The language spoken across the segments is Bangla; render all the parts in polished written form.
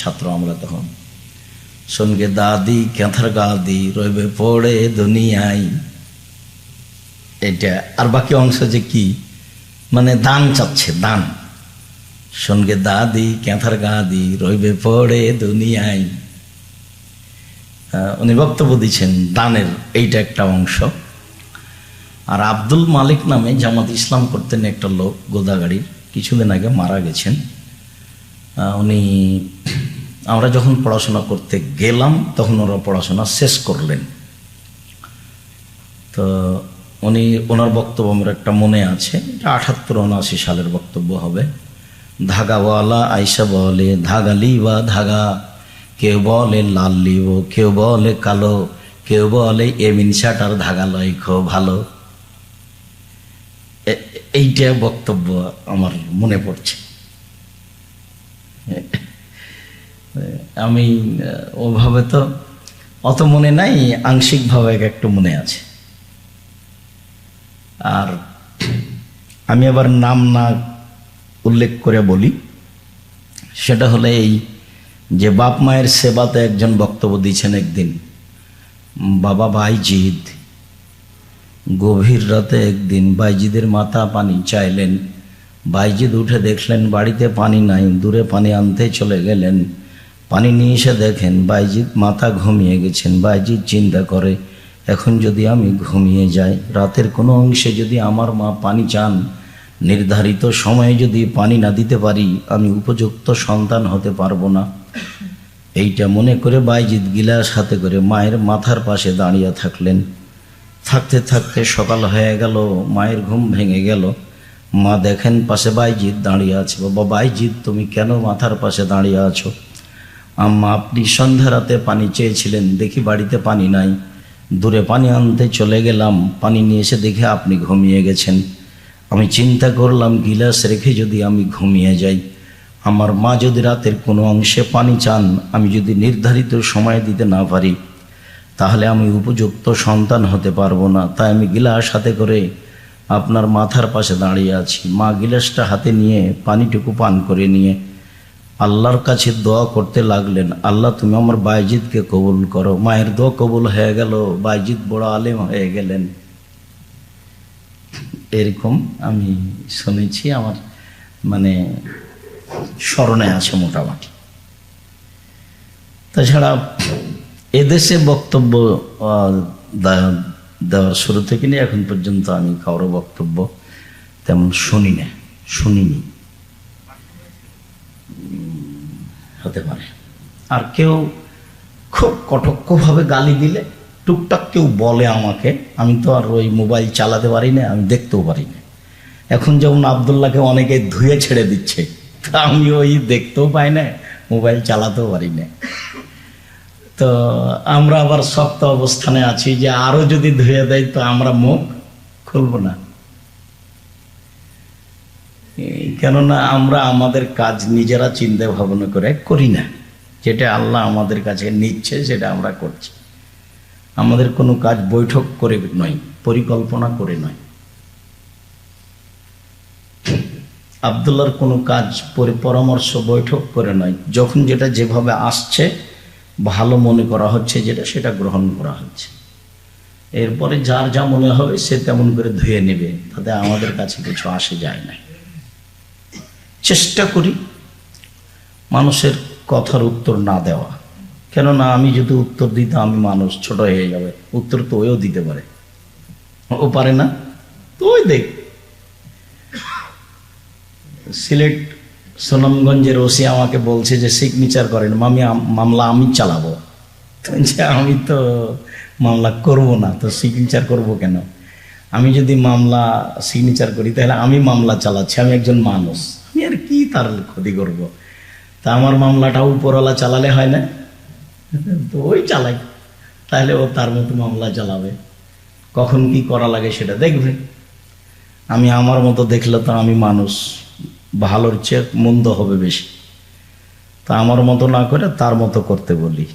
ছাত্র আমরা তখন। সঙ্গে দাদি ক্যাঁথার গাদি রইবে পড়ে দুনিয়ায়, এটা। আর বাকি অংশ যে কি, মানে দান চাচ্ছে, দান। সঙ্গে দাদি ক্যাঁথার গাদি রইবে পড়ে দুনিয়ায়। উনি বক্তব্য দিচ্ছেন দানের, এইটা একটা অংশ। আর আব্দুল মালিক নামে জামাত ইসলাম করতেন একটা লোক, গোদাগাড়ির, কিছুদিন আগে মারা গেছেন। উনি, আমরা যখন পড়াশোনা করতে গেলাম তখন ওরা পড়াশোনা শেষ করলেন। তো উনি, ওনার বক্তব্য আমার একটা মনে আছে, এটা 78-79 সালের বক্তব্য হবে। ধাগাওয়ালা আইসা বলে ধাগা লিবা ধাগা, কেউ বলে লাল লিব, কেউ বলে কালো, কেউ বলে এমিন শাটার ধাগা লয় খুব ভালো। এইটা বক্তব্য আমার মনে পড়ছে। আমি ওভাবে তো অত মনে নাই, আংশিকভাবে একটু মনে আছে। আর আমি আবার নাম না উল্লেখ করে বলি, সেটা হলে এই যে বাপ মায়ের সেবাতে একজন বক্তব্য দিয়েছেন একদিন। বাবা বাইজিদ গভীর রাতে একদিন বাইজিদের মাথা পানি চাইলেন। বাইজিদ উঠে দেখলেন বাড়িতে পানি নাই, দূরে পানি আনতে চলে গেলেন। পানি নিয়ে এসে দেখেন বাইজিদ মাথা ঘুমিয়ে গেছেন। বাইজিদ চিন্তা করে, এখন যদি আমি ঘুমিয়ে যাই, রাতের কোনো অংশে যদি আমার মা পানি চান, নির্ধারিত সময়ে যদি পানি না দিতে পারি, আমি উপযুক্ত সন্তান হতে পারবো না। এইটা মনে করে বাইজিদ গিলাস হাতে করে মায়ের মাথার পাশে দাঁড়িয়ে থাকলেন। থাকতে থাকতে সকাল হয়ে গেল, মায়ের ঘুম ভেঙে গেল। মা দেখেন পাশে বাইজিদ দাঁড়িয়ে আছে। বাবা বাইজিদ, তুমি কেন মাথার পাশে দাঁড়িয়ে আছো? আম্মা, আপনি সন্ধ্যা রাতে পানি চেয়েছিলেন, দেখি বাড়িতে পানি নাই, দূরে পানি আনতে চলে গেলাম, পানি নিয়ে এসে দেখে আপনি ঘুমিয়ে গেছেন। আমি চিন্তা করলাম গিলাস রেখে যদি আমি ঘুমিয়ে যাই, আমার মা যদি রাতের কোনো অংশে পানি চান, আমি যদি নির্ধারিত সময় দিতে না পারি, তাহলে আমি উপযুক্ত সন্তান হতে পারবো না। তাই আমি গিলাস হাতে করে আপনার মাথার পাশে দাঁড়িয়ে আছি। মা গিলাসটা হাতে নিয়ে পানিটুকু পান করে নিয়ে আল্লাহর কাছে দোয়া করতে লাগলেন, আল্লাহ তুমি আমার বাইজিদকে কবুল করো। মায়ের দোয়া কবুল হয়ে গেল, বাইজিদ বড় আলেম হয়ে গেলেন। এরকম আমি শুনেছি, আমার মানে স্মরণে আছে মোটামুটি। তাছাড়া এদেশে বক্তব্য দেওয়ার শুরু থেকে নিয়ে এখন পর্যন্ত আমি কারো বক্তব্য তেমন শুনিনি। হতে পারে আর কেউ খুব কটক্ষভাবে গালি দিলে, টুকটাক কেউ বলে আমাকে, আমি তো আর ওই মোবাইল চালাতে পারি না, আমি দেখতেও পারি না। এখন যেমন আবদুল্লাহকে অনেকে ধুয়ে ছেড়ে দিচ্ছে, তা আমি ওই দেখতেও পাই না, মোবাইল চালাতেও পারি না। তো আমরা আবার শক্ত অবস্থানে আছি যে আরো যদি ধুয়ে দেয় তো আমরা মুখ খুলব না। কেননা আমরা আমাদের কাজ নিজেরা চিন্তা ভাবনা করে করি না, যেটা আল্লাহ আমাদের কাছে নিচ্ছে সেটা আমরা করছি। আমাদের কোনো কাজ বৈঠক করে নয়, পরিকল্পনা করে নয়। আবদুল্লাহর কোনো কাজ পরামর্শ বৈঠক করে নয়, যখন যেটা যেভাবে আসছে ভালো মনে করা হচ্ছে যেটা, সেটা গ্রহণ করা হচ্ছে। এরপরে যার যা মনে হবে সে তেমন করে ধুয়ে নেবে, তাতে আমাদের কাছে কিছু আসে যায় না। চেষ্টা করি মানুষের কথার উত্তর না দেওয়া, কেননা আমি যদি উত্তর দিতে, আমি মানুষ ছোট হয়ে যাবে, উত্তর তো ওও দিতে পারে, ও পারে না তো ওই দেখ। সিলেট সুনামগঞ্জের ওসি আমাকে বলছে যে সিগনেচার করেন, মামলা আমি চালাবো। আমি তো মামলা করব না, তো সিগনেচার করব কেন? আমি যদি মামলা সিগনেচার করি তাহলে আমি মামলা চালাচ্ছি, আমি একজন মানুষ, আমি আর কি তার ক্ষতি করব? তা আমার মামলাটাও উপরওয়ালা চালালে হয় না? তো ওই চালাই, তাহলে ও তার মতো মামলা চালাবে, কখন কি করা লাগে সেটা দেখবে। আমি আমার মতো দেখলে তো আমি মানুষ, ভালোর চেয়ে মন্দ হবে বেশি। তা আমার মতো না করে তার মতো করতে বলি,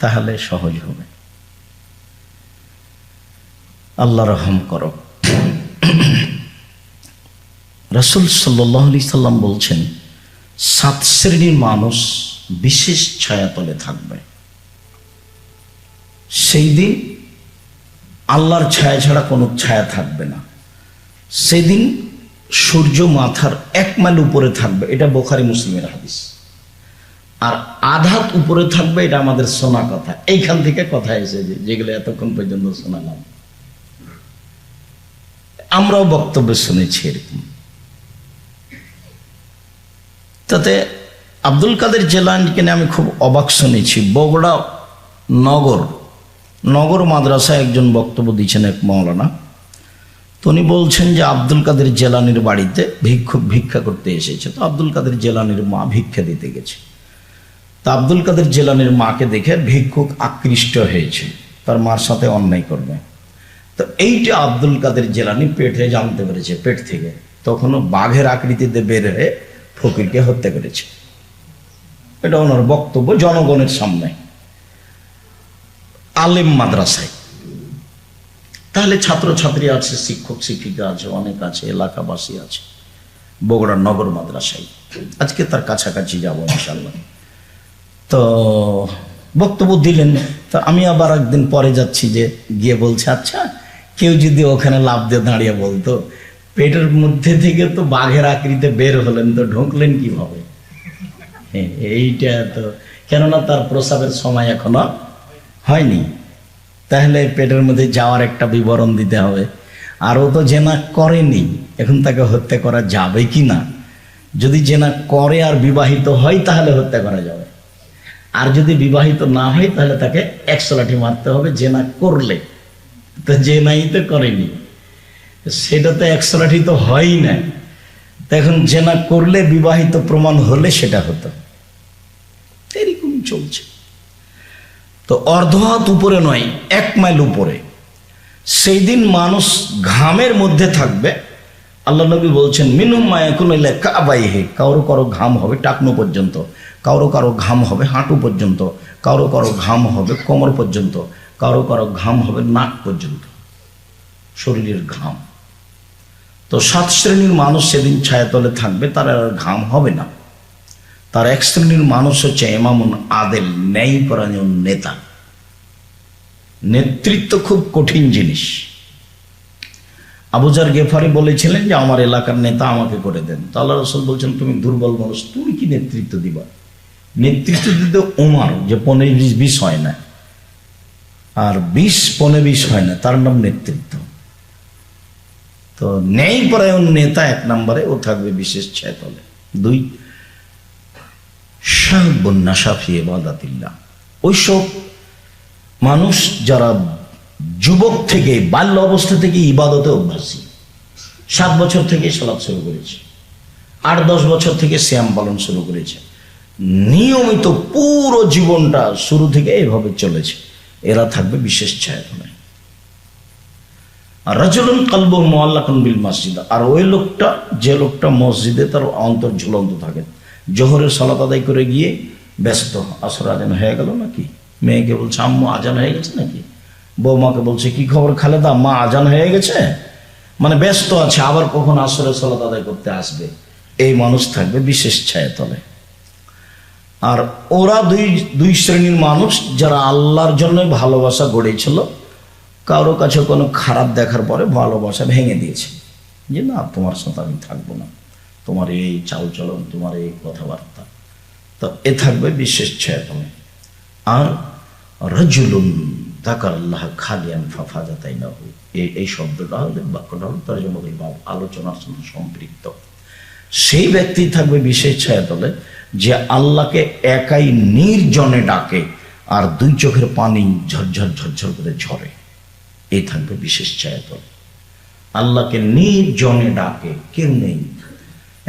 তাহলে সহজ হবে। আল্লাহ রহম করো। রাসূল সাল্লাল্লাহু আলাইহি সাল্লাম বলছেন, 7 শ্রেণীর মানুষ বিশেষ ছায়াতলে থাকবে। সেই দিন আল্লাহর ছায়া ছাড়া কোনো ছায়া থাকবে না। সেদিন সূর্য মাথার 1 মাইল উপরে থাকবে, এটা বুখারী মুসলিমের হাদিস। আর আধাত উপরে থাকবে, এটা আমাদের শোনা কথা। এইখান থেকে কথা এসেছে, যেগুলো এতক্ষণ পর্যন্ত শোনালাম, আমরাও বক্তব্য শুনেছি এরকম। তাতে আব্দুল কাদের জিলানীকে নিয়ে আমি খুব অবাক শুনেছি। বগুড়া নগর মাদ্রাসায় একজন বক্তব্য দিচ্ছেন এক মাওলানা। তো উনি বলছেন যে আব্দুল কাদের জিলানীর বাড়িতে ভিক্ষুক ভিক্ষা করতে এসেছে। তো আব্দুল কাদের জিলানীর মা ভিক্ষা দিতে গেছে। তা আব্দুল কাদের জিলানীর মাকে দেখে ভিক্ষুক আকৃষ্ট হয়েছে, তার মার সাথে অন্যায় করবে। তো এইটা আব্দুল কাদের জিলানী পেটে জানতে পেরেছে, পেট থেকে তখনও বাঘের আকৃতিতে বের হয়ে ফকিরকে হত্যা করেছে। এটা ওনার বক্তব্য জনগণের সামনে, আলেম মাদ্রাসায়। তাহলে ছাত্রছাত্রী আছে, শিক্ষক শিক্ষিকা আছে, অনেক আছে, এলাকাবাসী আছে বগুড়া নগর মাদ্রাসায়। আজকে তার কাছাকাছি যাবো ইনশাল্লাহ। তো বক্তব্য দিলেন। তো আমি আবার একদিন পরে যাচ্ছি, যে গিয়ে বলছে, আচ্ছা কেউ যদি ওখানে লাফ দিয়ে দাঁড়িয়ে বলতো, পেটের মধ্যে থেকে তো বাঘের আকৃতিতে বের হলেন, তো ঢুকলেন কিভাবে? এইটা তো, কেননা তার প্রসাবের সময় এখনো হয়নি, তাহলে পেটের মধ্যে যাওয়ার একটা বিবরণ দিতে হবে। আর ও তো জেনা করেনি, এখন তাকে হত্যা করা যাবে কি না? যদি জেনা করে আর বিবাহিত হয় তাহলে হত্যা করা যাবে, আর যদি বিবাহিত না হয় তাহলে তাকে 100 লাঠি মারতে হবে জেনা করলে। তো জেনাই তো করেনি, সেটা তো 100 লাঠি তো হয়ই না। তো এখন জেনা করলে, বিবাহিত প্রমাণ হলে সেটা হতো। এরকম চলছে। তো অর্ধ হাত উপরে নয়, 1 মাইল উপরে। সেই দিন মানুষ ঘামের মধ্যে থাকবে। আল্লাহ নবী বলছেন, মিনুম মায়াকুন ইলা কাবাইহি, কারো কারো ঘাম হবে টাকনু পর্যন্ত, কারো কারো ঘাম হবে হাঁটু পর্যন্ত, কারো কারো ঘাম হবে কোমর পর্যন্ত, কারো কারো ঘাম হবে নাক পর্যন্ত, শরীরের ঘাম। তো 7 শ্রেণীর মানুষ সেদিন ছায়াতলে থাকবে, তার আর ঘাম হবে না। তার 1 শ্রেণীর মানুষ হচ্ছে ইমামুন আদেল, ন্যায়পরায়ণ নেতা। নেতৃত্ব খুব কঠিন জিনিস। আবু যার গেফারি বলেছিলেন যে আমার এলাকার নেতা আমাকে করে দেন। তো আল্লাহ রাসূল বলছেন, তুমি দুর্বল মানুষ, তুমি কি নেতৃত্ব দিবা? নেতৃত্ব দিতে ওমর, যে 15-20 হয় না, আর 20-15 হয় না, তার নাম নেতৃত্ব। তো ন্যায়পরায়ণ নেতা 1 নম্বরে, ও থাকবে বিশেষ ছায়াতলে। 2, শাবুন নাশা ফি ইবাদাতিল্লাহ, ওইসব মানুষ যারা যুবক থেকে, বাল্য অবস্থা থেকে ইবাদতে অভ্যাসী, 7 বছর থেকে সালাত শুরু করেছে, 8-10 বছর থেকে সিয়াম পালন শুরু করেছে, নিয়মিত পুরো জীবনটা শুরু থেকে এভাবে চলেছে, এরা থাকবে বিশেষ ছায়াতলে। আর রাজুলুন কলবুহু মুআল্লাকুন বিল মসজিদ, আর ওই লোকটা, যে লোকটা মসজিদে তার অন্তর ঝুলন্ত থাকে, জোহরের সালাত আদায় করে গিয়ে ব্যস্ত, আসর আজান হয়ে গেল নাকি, মেয়েকে বলছে আম্মু আজান হয়ে গেছে নাকি, বৌমাকে বলছে কি খবর খালেদা, মা আজান হয়ে গেছে, মানে ব্যস্ত আছে, আবার কখন আসরের সালাত আদায় করতে আসবে। এই মানুষ থাকবে বিশেষ ছায়াতলে। আর ওরা দুই শ্রেণীর মানুষ, যারা আল্লাহর জন্য ভালোবাসা গড়েছিল, কারো কাছে কোনো খারাপ দেখার পরে ভালোবাসা ভেঙে দিয়েছে, যে না তোমার সাথে আমি থাকবো না, তোমার এই চালচলন, তোমার এই কথাবার্তা। তো এ থাকবে বিশেষ ছায়াতলে। আর রাজুলুন যাকারাল্লাহ খালিয়ান ফাফাজাত আইনাহু, এই শব্দটা হলে, বাক্যটা হল তরজমাতুল বাব, আলোচনার সঙ্গে সম্পৃক্ত। সেই ব্যক্তি থাকবে বিশেষ ছায়াতলে, যে আল্লাহকে একাই নির্জনে ডাকে, আর 2 চোখের পানি ঝরঝর ঝরঝর করে ঝরে। এই থাকবে বিশেষ ছায়াতলে। আল্লাহকে নির্জনে ডাকে, কেউ নেই,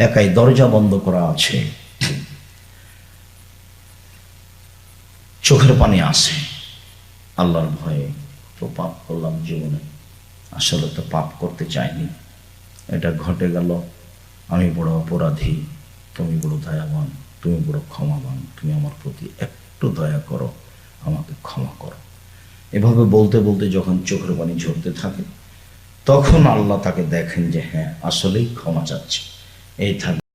একাই দরজা বন্ধ করা আছে, চোখের পানি আসে, আল্লাহর ভয়ে তো পাপ করলাম জীবনে, আসলে তো পাপ করতে চাইনি, এটা ঘটে গেল, আমি বড় অপরাধী, তুমি বড় দয়াবান, তুমি বড় ক্ষমাবান, তুমি আমার প্রতি একটু দয়া করো, আমাকে ক্ষমা করো। এভাবে বলতে বলতে যখন চোখের পানি ঝরতে থাকে, তখন আল্লাহ তাকে দেখেন যে হ্যাঁ আসলেই ক্ষমা চাচ্ছে। এই থাকবে